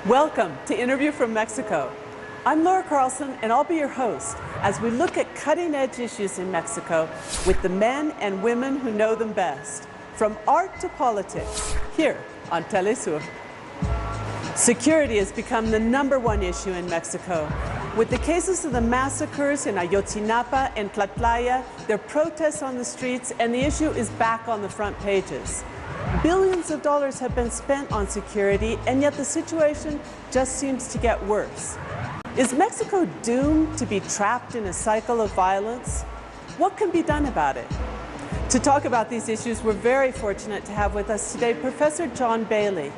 Welcome to Interview from Mexico. I'm Laura Carlson, and I'll be your host as we look at cutting-edge issues in Mexico with the men and women who know them best, from art to politics, here on Telesur. Security has become the #1 issue in Mexico. With the cases of the massacres in Ayotzinapa and Tlatlaya, there are protests on the streets, and the issue is back on the front pages. Billions of dollars have been spent on security, and yet the situation just seems to get worse. Is Mexico doomed to be trapped in a cycle of violence? What can be done about it? To talk about these issues, we're very fortunate to have with us today Professor John Bailey.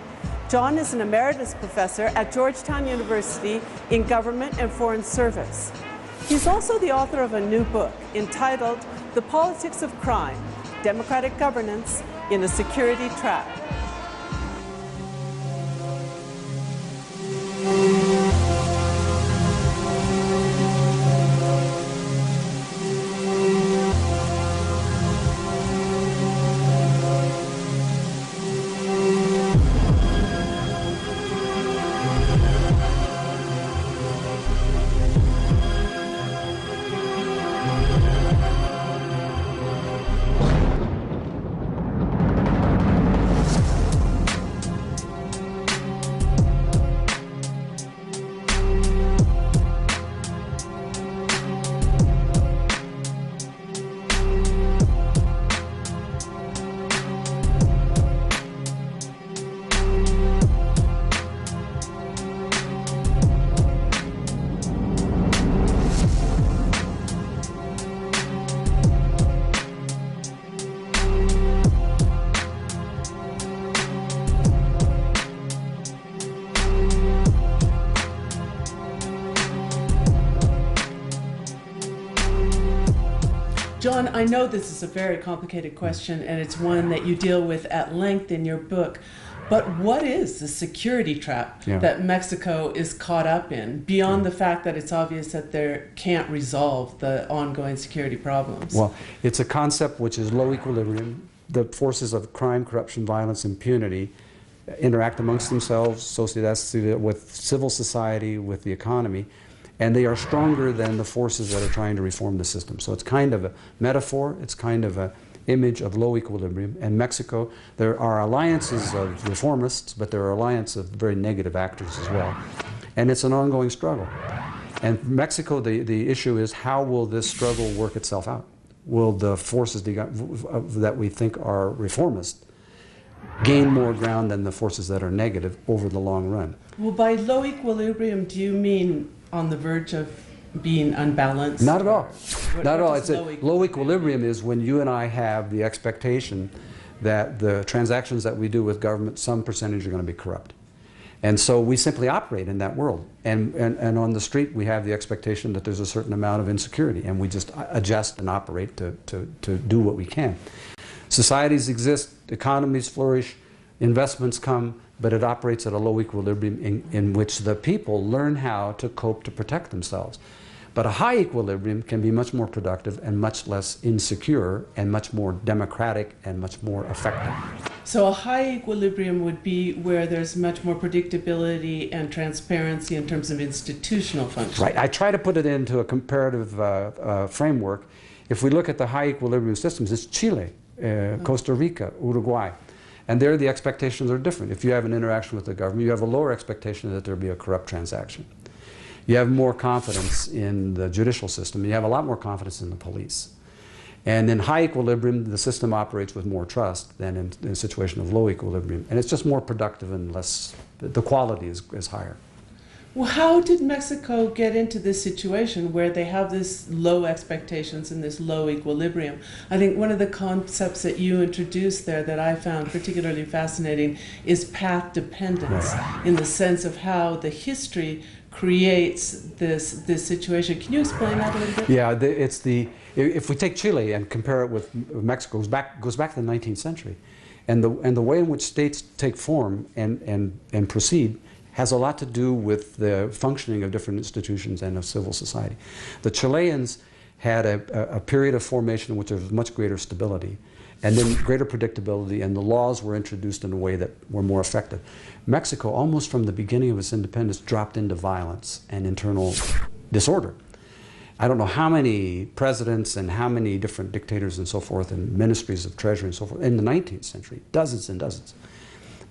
John is an emeritus professor at Georgetown University in Government and Foreign Service. He's also the author of a new book entitled The Politics of Crime, Democratic Governance in a Security Trap. John, I know this is a very complicated question, and it's one that you deal with at length in your book. But what is the security trap that Mexico is caught up in, beyond the fact that it's obvious that they can't resolve the ongoing security problems? Well, it's a concept which is low equilibrium. The forces of crime, corruption, violence, impunity interact amongst themselves, socially, with civil society, with the economy. And they are stronger than the forces that are trying to reform the system. So it's kind of a metaphor, it's kind of an image of low equilibrium. And Mexico, there are alliances of reformists, but there are alliances of very negative actors as well. And it's an ongoing struggle. And Mexico, the issue is, how will this struggle work itself out? Will the forces that we think are reformist gain more ground than the forces that are negative over the long run? Well, by low equilibrium, do you mean on the verge of being unbalanced? Not at all. Not at all. It's low equilibrium is when you and I have the expectation that the transactions that we do with government, some percentage are going to be corrupt. And so we simply operate in that world. And on the street, we have the expectation that there's a certain amount of insecurity, and we just adjust and operate to do what we can. Societies exist, economies flourish, investments come, but it operates at a low equilibrium in which the people learn how to cope to protect themselves. But a high equilibrium can be much more productive and much less insecure and much more democratic and much more effective. So a high equilibrium would be where there's much more predictability and transparency in terms of institutional function. Right. I try to put it into a comparative framework. If we look at the high equilibrium systems, it's Chile, Costa Rica, Uruguay. And there the expectations are different. If you have an interaction with the government, you have a lower expectation that there will be a corrupt transaction. You have more confidence in the judicial system. You have a lot more confidence in the police. And in high equilibrium, the system operates with more trust than in a situation of low equilibrium. And it's just more productive and less, the quality is higher. Well, how did Mexico get into this situation where they have this low expectations and this low equilibrium? I think one of the concepts that you introduced there that I found particularly fascinating is path-dependence, in the sense of how the history creates this situation. Can you explain that a little bit? Yeah, if we take Chile and compare it with Mexico, it goes back to the 19th century. And the way in which states take form and proceed has a lot to do with the functioning of different institutions and of civil society. The Chileans had a period of formation in which there was much greater stability. And then greater predictability, and the laws were introduced in a way that were more effective. Mexico, almost from the beginning of its independence, dropped into violence and internal disorder. I don't know how many presidents and how many different dictators and so forth and ministries of treasury and so forth in the 19th century, dozens and dozens.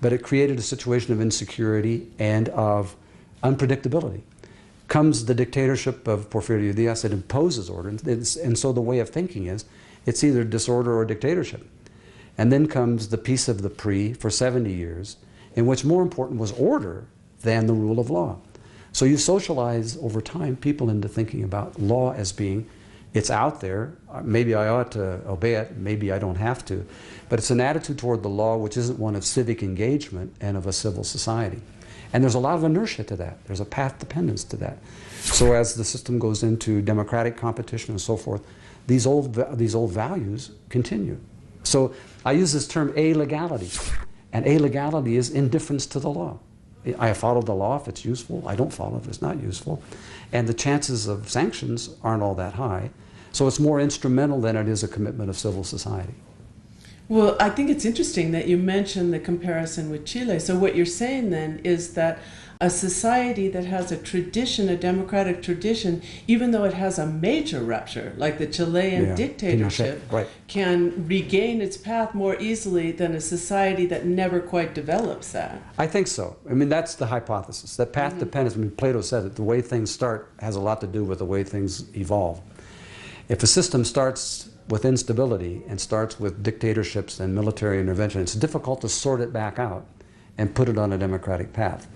But it created a situation of insecurity and of unpredictability. Comes the dictatorship of Porfirio Diaz, it imposes order, and so the way of thinking is, it's either disorder or dictatorship. And then comes the peace of the PRI for 70 years, in which more important was order than the rule of law. So you socialize over time people into thinking about law as being, it's out there, maybe I ought to obey it, maybe I don't have to. But it's an attitude toward the law which isn't one of civic engagement and of a civil society. And there's a lot of inertia to that. There's a path dependence to that. So as the system goes into democratic competition and so forth, these old values continue. So I use this term alegality. And alegality is indifference to the law. I follow the law if it's useful. I don't follow if it's not useful. And the chances of sanctions aren't all that high. So it's more instrumental than it is a commitment of civil society. Well, I think it's interesting that you mentioned the comparison with Chile. So what you're saying then is that a society that has a tradition, a democratic tradition, even though it has a major rupture, like the Chilean dictatorship, right, can regain its path more easily than a society that never quite develops that. I think so. I mean, that's the hypothesis. That path dependence, I mean, Plato said it, the way things start has a lot to do with the way things evolve. If a system starts with instability and starts with dictatorships and military intervention, it's difficult to sort it back out and put it on a democratic path.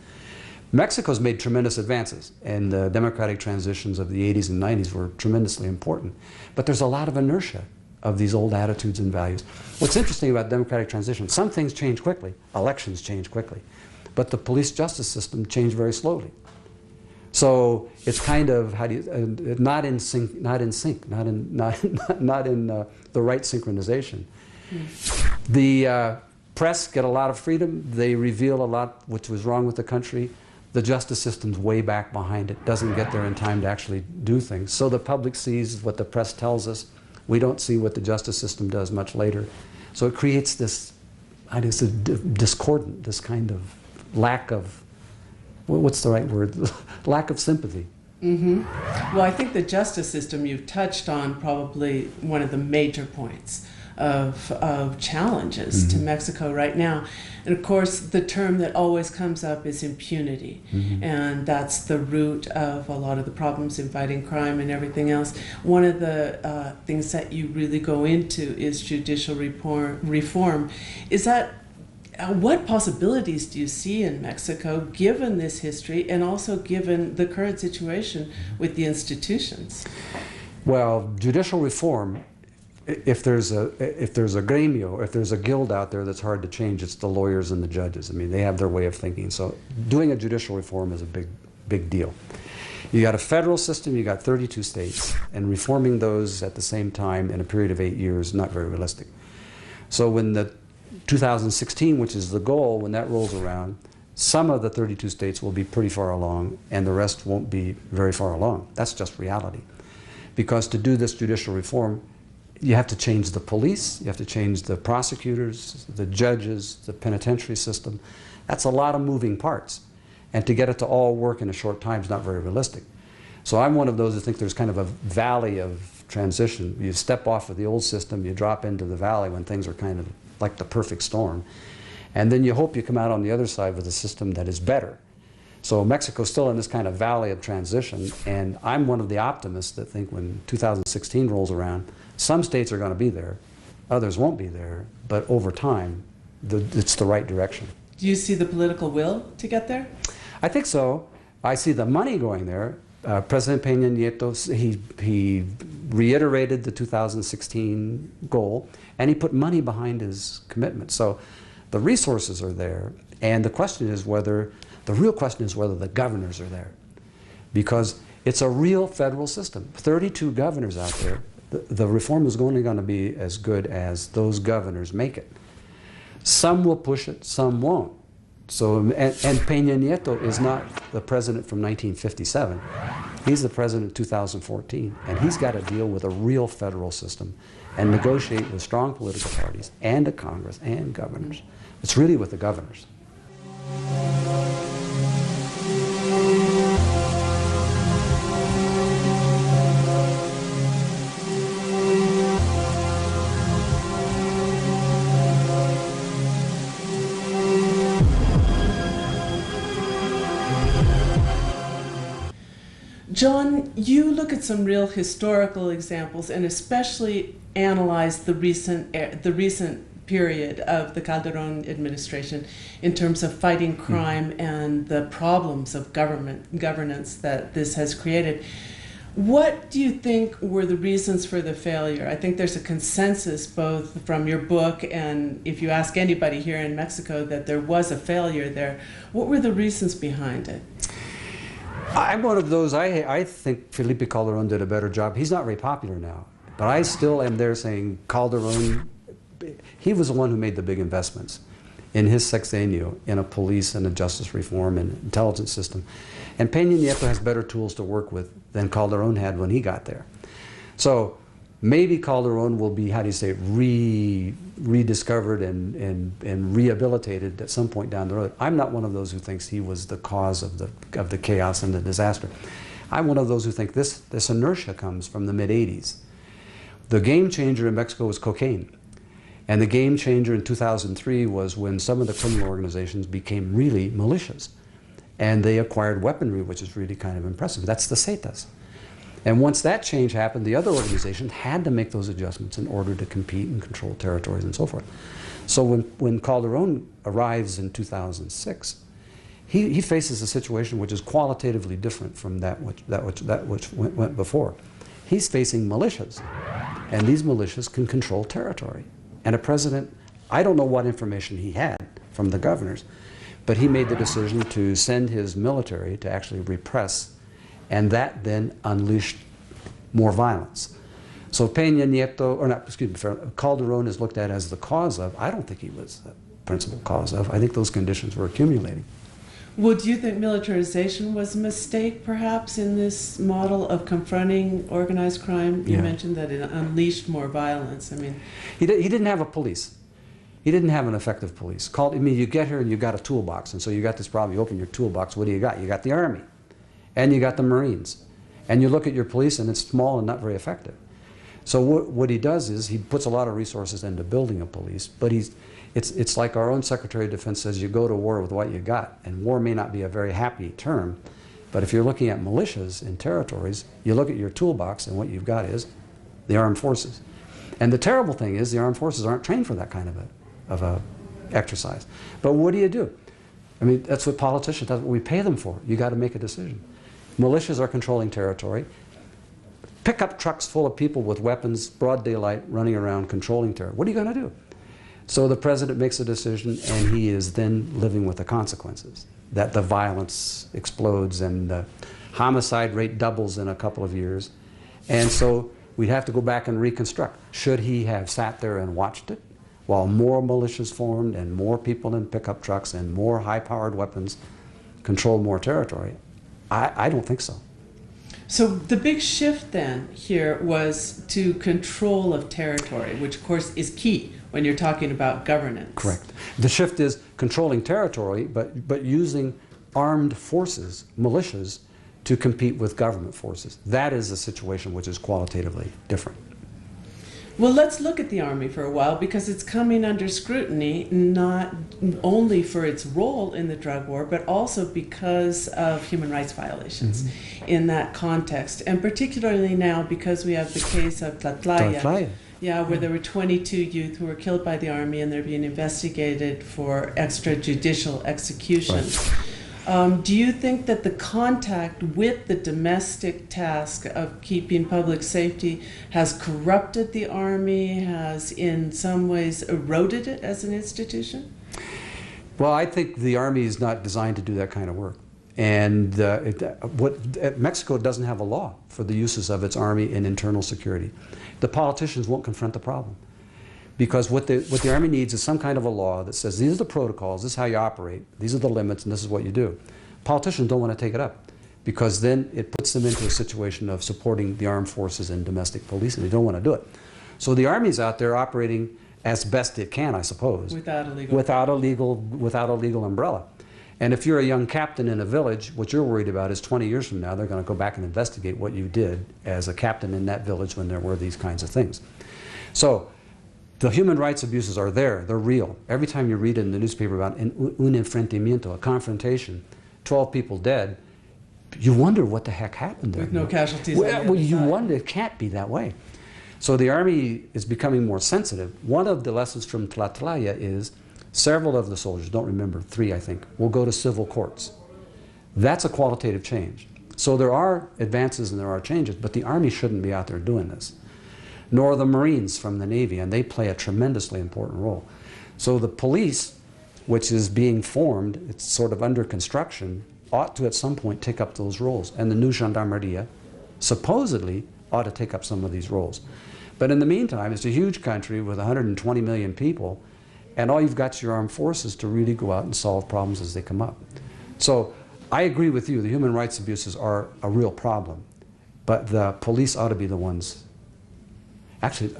Mexico's made tremendous advances, and the democratic transitions of the 80s and 90s were tremendously important. But there's a lot of inertia of these old attitudes and values. What's interesting about democratic transition, some things change quickly, elections change quickly, but the police justice system changed very slowly. So it's kind of, how do you, not in the right synchronization. The press get a lot of freedom. They reveal a lot which was wrong with the country. The justice system's way back behind it, doesn't get there in time to actually do things. So the public sees what the press tells us. We don't see what the justice system does much later. So it creates this, I guess, discordant, this kind of lack of, what's the right word? Lack of sympathy. Well, I think the justice system, you've touched on probably one of the major points of challenges to Mexico right now. And of course, the term that always comes up is impunity. And that's the root of a lot of the problems in fighting crime and everything else. One of the things that you really go into is judicial reform. Is that, what possibilities do you see in Mexico given this history and also given the current situation with the institutions? Well, judicial reform, if there's a gremio, if there's a guild out there that's hard to change, it's the lawyers and the judges. I mean, they have their way of thinking. So doing a judicial reform is a big deal. You got a federal system, you got 32 states, and reforming those at the same time in a period of 8 years is not very realistic. So when the 2016, which is the goal, when that rolls around, some of the 32 states will be pretty far along and the rest won't be very far along. That's just reality. Because to do this judicial reform, you have to change the police, you have to change the prosecutors, the judges, the penitentiary system. That's a lot of moving parts. And to get it to all work in a short time is not very realistic. So I'm one of those who think there's kind of a valley of transition. You step off of the old system, you drop into the valley when things are kind of like the perfect storm. And then you hope you come out on the other side with a system that is better. So Mexico's still in this kind of valley of transition, and I'm one of the optimists that think when 2016 rolls around, some states are going to be there, others won't be there, but over time, it's the right direction. Do you see the political will to get there? I think so. I see the money going there. President Peña Nieto, he reiterated the 2016 goal, and he put money behind his commitment. So the resources are there, and the question is whether, the real question is whether the governors are there. Because it's a real federal system. 32 governors out there. The reform is only going to be as good as those governors make it. Some will push it, some won't. So, and Peña Nieto is not the president from 1957. He's the president of 2014, and he's got to deal with a real federal system. and negotiate with strong political parties and a Congress and governors. It's really with the governors. John, you look at some real historical examples and especially analyze the recent period of the Calderón administration in terms of fighting crime and the problems of governance that this has created. What do you think were the reasons for the failure? I think there's a consensus both from your book and if you ask anybody here in Mexico that there was a failure there. What were the reasons behind it? I'm one of those, I think Felipe Calderón did a better job. He's not very popular now, but I still am there saying Calderón, he was the one who made the big investments in his sexenio in a police and a justice reform and intelligence system. And Peña Nieto has better tools to work with than Calderón had when he got there. So maybe Calderón will be, how do you say, rediscovered and rehabilitated at some point down the road. I'm not one of those who thinks he was the cause of the chaos and the disaster. I'm one of those who think this inertia comes from the mid-'80s. The game changer in Mexico was cocaine. And the game changer in 2003 was when some of the criminal organizations became really militias. And they acquired weaponry, which is really kind of impressive. That's the Zetas. And once that change happened, the other organizations had to make those adjustments in order to compete and control territories and so forth. So when Calderón arrives in 2006, he faces a situation which is qualitatively different from that which went before. He's facing militias, and these militias can control territory. And a president, I don't know what information he had from the governors, but he made the decision to send his military to actually repress, and that then unleashed more violence. So Peña Nieto, or not, excuse me, Calderón is looked at as the cause of. I don't think he was the principal cause of. I think those conditions were accumulating. Well, do you think militarization was a mistake, perhaps, in this model of confronting organized crime? You mentioned that it unleashed more violence. I mean, he didn't have a police. He didn't have an effective police. I mean, you get here and you got a toolbox, and so you got this problem. You open your toolbox. What do you got? You got the Army, and you got the Marines, and you look at your police, and it's small and not very effective. So what he does is he puts a lot of resources into building a police, but it's like our own Secretary of Defense says, you go to war with what you got. And war may not be a very happy term, but if you're looking at militias in territories, you look at your toolbox and what you've got is the armed forces. And the terrible thing is the armed forces aren't trained for that kind of a exercise. But what do? I mean, that's what politicians, that's what we pay them for. You got to make a decision. Militias are controlling territory. Pickup trucks full of people with weapons, broad daylight, running around, controlling terror. What are you going to do? So the president makes a decision, and he is then living with the consequences. That the violence explodes and the homicide rate doubles in a couple of years. And so we'd have to go back and reconstruct. Should he have sat there and watched it while more militias formed and more people in pickup trucks and more high-powered weapons controlled more territory? I don't think so. So the big shift then here was to control of territory, which of course is key when you're talking about governance. Correct. The shift is controlling territory, but using armed forces, militias, to compete with government forces. That is a situation which is qualitatively different. Well, let's look at the Army for a while, because it's coming under scrutiny not only for its role in the drug war, but also because of human rights violations in that context. And particularly now because we have the case of Tlatlaya. Yeah, where there were 22 youth who were killed by the Army and they're being investigated for extrajudicial executions. Right. Do you think that the contact with the domestic task of keeping public safety has corrupted the Army, has in some ways eroded it as an institution? Well, I think the Army is not designed to do that kind of work. And Mexico doesn't have a law for the uses of its Army in internal security. The politicians won't confront the problem. Because what the Army needs is some kind of a law that says these are the protocols, this is how you operate, these are the limits, and this is what you do. Politicians don't want to take it up, because then it puts them into a situation of supporting the armed forces and domestic police, and they don't want to do it. So the Army's out there operating as best it can, I suppose. Without a legal umbrella. And if you're a young captain in a village, what you're worried about is 20 years from now, they're going to go back and investigate what you did as a captain in that village when there were these kinds of things. So the human rights abuses are there. They're real. Every time you read in the newspaper about un enfrentamiento, a confrontation, 12 people dead, you wonder what the heck happened there. With no casualties. Well, you wonder, it can't be that way. So the Army is becoming more sensitive. One of the lessons from Tlatlaya is several of the soldiers, don't remember, 3 I think, will go to civil courts. That's a qualitative change. So there are advances and there are changes, but the Army shouldn't be out there doing this. Nor the Marines from the Navy, and they play a tremendously important role. So the police, which is being formed, it's sort of under construction, ought to at some point take up those roles. And the new Gendarmeria supposedly ought to take up some of these roles. But in the meantime, it's a huge country with 120 million people, and all you've got is your armed forces to really go out and solve problems as they come up. So I agree with you, the human rights abuses are a real problem, but the police ought to be the ones. Actually,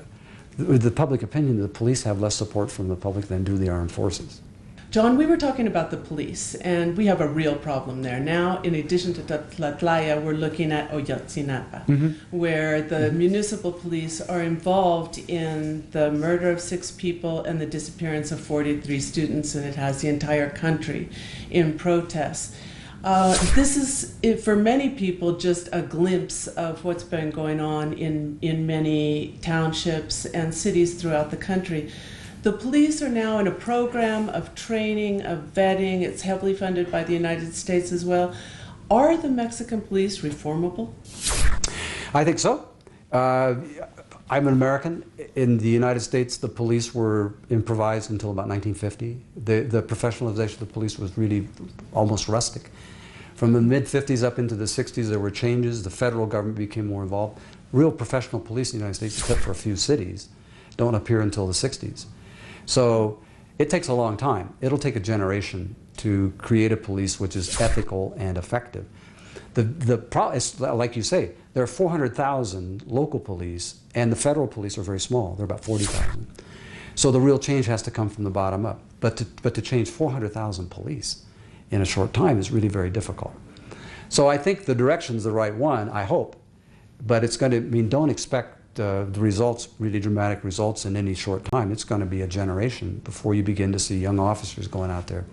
the public opinion, the police have less support from the public than do the armed forces. John, we were talking about the police, and we have a real problem there. Now, in addition to Tlatlaya, we're looking at Ayotzinapa, where the municipal police are involved in the murder of 6 people and the disappearance of 43 students, and it has the entire country in protest. This is, for many people, just a glimpse of what's been going on in many townships and cities throughout the country. The police are now in a program of training, of vetting. It's heavily funded by the United States as well. Are the Mexican police reformable? I think so. I'm an American. In the United States, the police were improvised until about 1950. The professionalization of the police was really almost rustic. From the mid-50s up into the 60s, there were changes. The federal government became more involved. Real professional police in the United States, except for a few cities, don't appear until the 60s. So it takes a long time. It'll take a generation to create a police which is ethical and effective. The problem is, like you say, there are 400,000 local police, and the federal police are very small. They're about 40,000. So the real change has to come from the bottom up. But to change 400,000 police in a short time is really very difficult. So I think the direction's the right one, I hope. But it's going to mean, don't expect the results, really dramatic results, in any short time. It's going to be a generation before you begin to see young officers going out there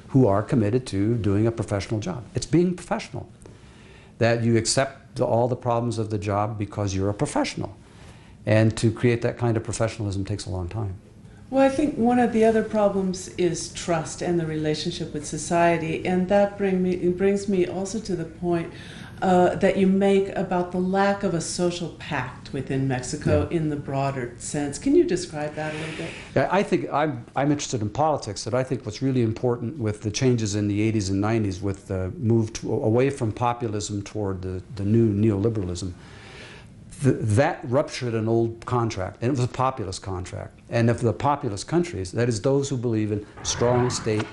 who are committed to doing a professional job. It's being professional. That you accept all the problems of the job because you're a professional. And to create that kind of professionalism takes a long time. Well, I think one of the other problems is trust and the relationship with society, and that brings me also to the point that you make about the lack of a social pact within Mexico in the broader sense. Can you describe that a little bit? Yeah, I think I'm interested in politics, and I think what's really important with the changes in the 80s and 90s with the move away from populism toward the new neoliberalism, that ruptured an old contract, and it was a populist contract. And of the populist countries, that is those who believe in strong state,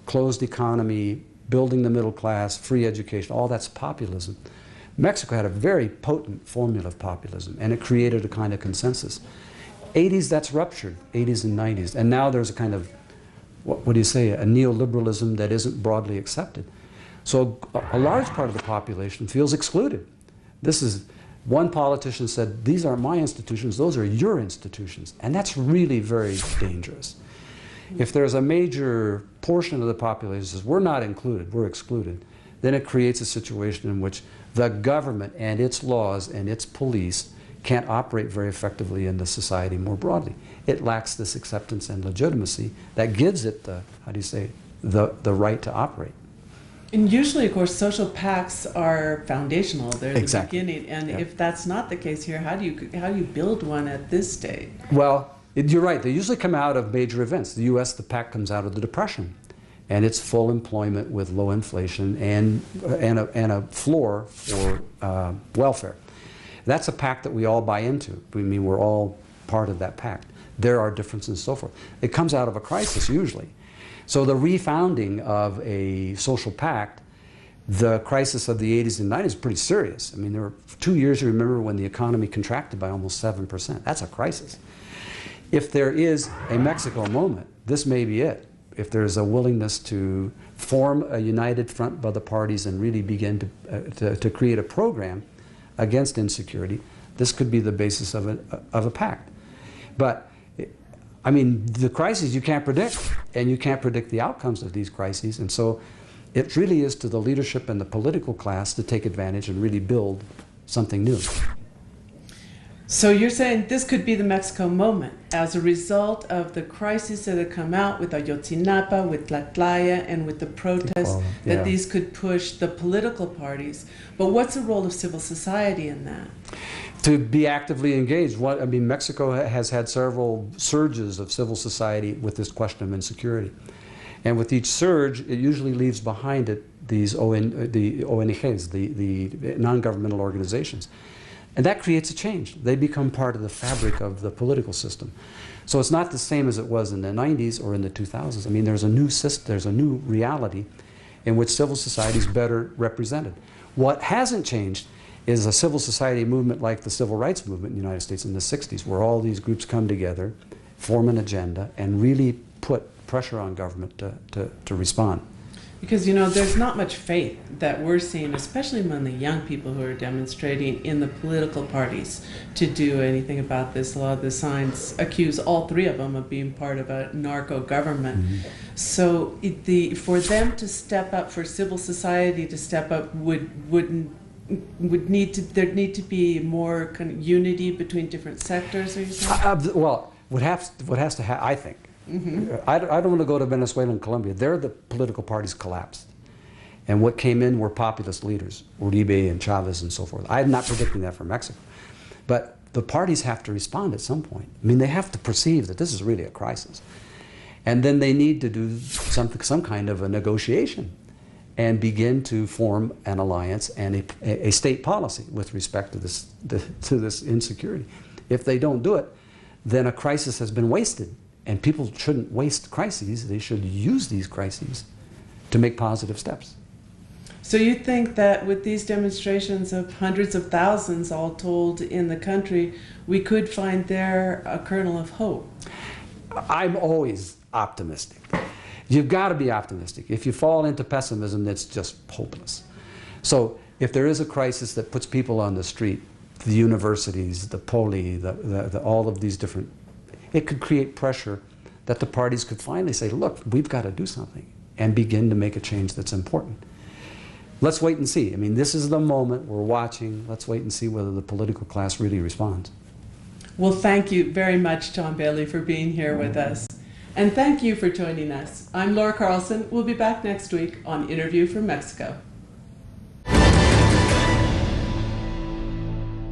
closed economy, building the middle class, free education, all that's populism. Mexico had a very potent formula of populism, and it created a kind of consensus. 80s, that's ruptured, 80s and 90s. And now there's a kind of, what do you say, a neoliberalism that isn't broadly accepted. So a large part of the population feels excluded. This is, one politician said, these aren't my institutions, those are your institutions. And that's really very dangerous. If there's a major portion of the population that says, we're not included, we're excluded, then it creates a situation in which the government and its laws and its police can't operate very effectively in the society more broadly. It lacks this acceptance and legitimacy that gives it the, how do you say, the right to operate. And usually, of course, social pacts are foundational. They're the beginning. And if that's not the case here, how do you build one at this stage? Well, you're right. They usually come out of major events. The U.S., the pact comes out of the Depression, and it's full employment with low inflation and a floor for welfare. That's a pact that we all buy into. I mean, we're all part of that pact. There are differences and so forth. It comes out of a crisis usually. So the refounding of a social pact The crisis of the 80s and 90s is pretty serious. I mean, there were 2 years, you remember, when the economy contracted by almost 7%. That's a crisis. If there is a Mexico moment, this may be it. If there's a willingness to form a united front by the parties and really begin to create a program against insecurity, this could be the basis of a pact. But, I mean, the crises you can't predict, and you can't predict the outcomes of these crises, and so it really is to the leadership and the political class to take advantage and really build something new. So you're saying this could be the Mexico moment as a result of the crises that have come out with Ayotzinapa, with Tlatlaya, and with the protests, that these could push the political parties. But what's the role of civil society in that? To be actively engaged. I mean, Mexico has had several surges of civil society with this question of insecurity. And with each surge, it usually leaves behind it these the ONGs, the non-governmental organizations. And that creates a change. They become part of the fabric of the political system. So it's not the same as it was in the 90s or in the 2000s. I mean, there's a new system, there's a new reality in which civil society is better represented. What hasn't changed is a civil society movement like the civil rights movement in the United States in the 60s, where all these groups come together, form an agenda, and really put pressure on government to respond. Because, you know, there's not much faith that we're seeing, especially among the young people who are demonstrating in the political parties, to do anything about this. A lot of the signs accuse all three of them of being part of a narco government. Mm-hmm. So for them to step up, for civil society to step up, there'd need to be more kind of unity between different sectors, are you saying? Well, what has to happen, I think. Mm-hmm. I don't want to go to Venezuela and Colombia. There the political parties collapsed. And what came in were populist leaders, Uribe and Chavez and so forth. I'm not predicting that for Mexico. But the parties have to respond at some point. I mean, they have to perceive that this is really a crisis. And then they need to do some kind of a negotiation and begin to form an alliance and a state policy with respect to this insecurity. If they don't do it, then a crisis has been wasted. And people shouldn't waste crises. They should use these crises to make positive steps. So you think that with these demonstrations of hundreds of thousands all told in the country, we could find there a kernel of hope? I'm always optimistic. You've got to be optimistic. If you fall into pessimism, that's just hopeless. So if there is a crisis that puts people on the street, the universities, the poli, all of these different, it could create pressure that the parties could finally say, look, we've got to do something and begin to make a change that's important. Let's wait and see. I mean, this is the moment we're watching. Let's wait and see whether the political class really responds. Well, thank you very much, John Bailey, for being here with us. And thank you for joining us. I'm Laura Carlson. We'll be back next week on Interview from Mexico.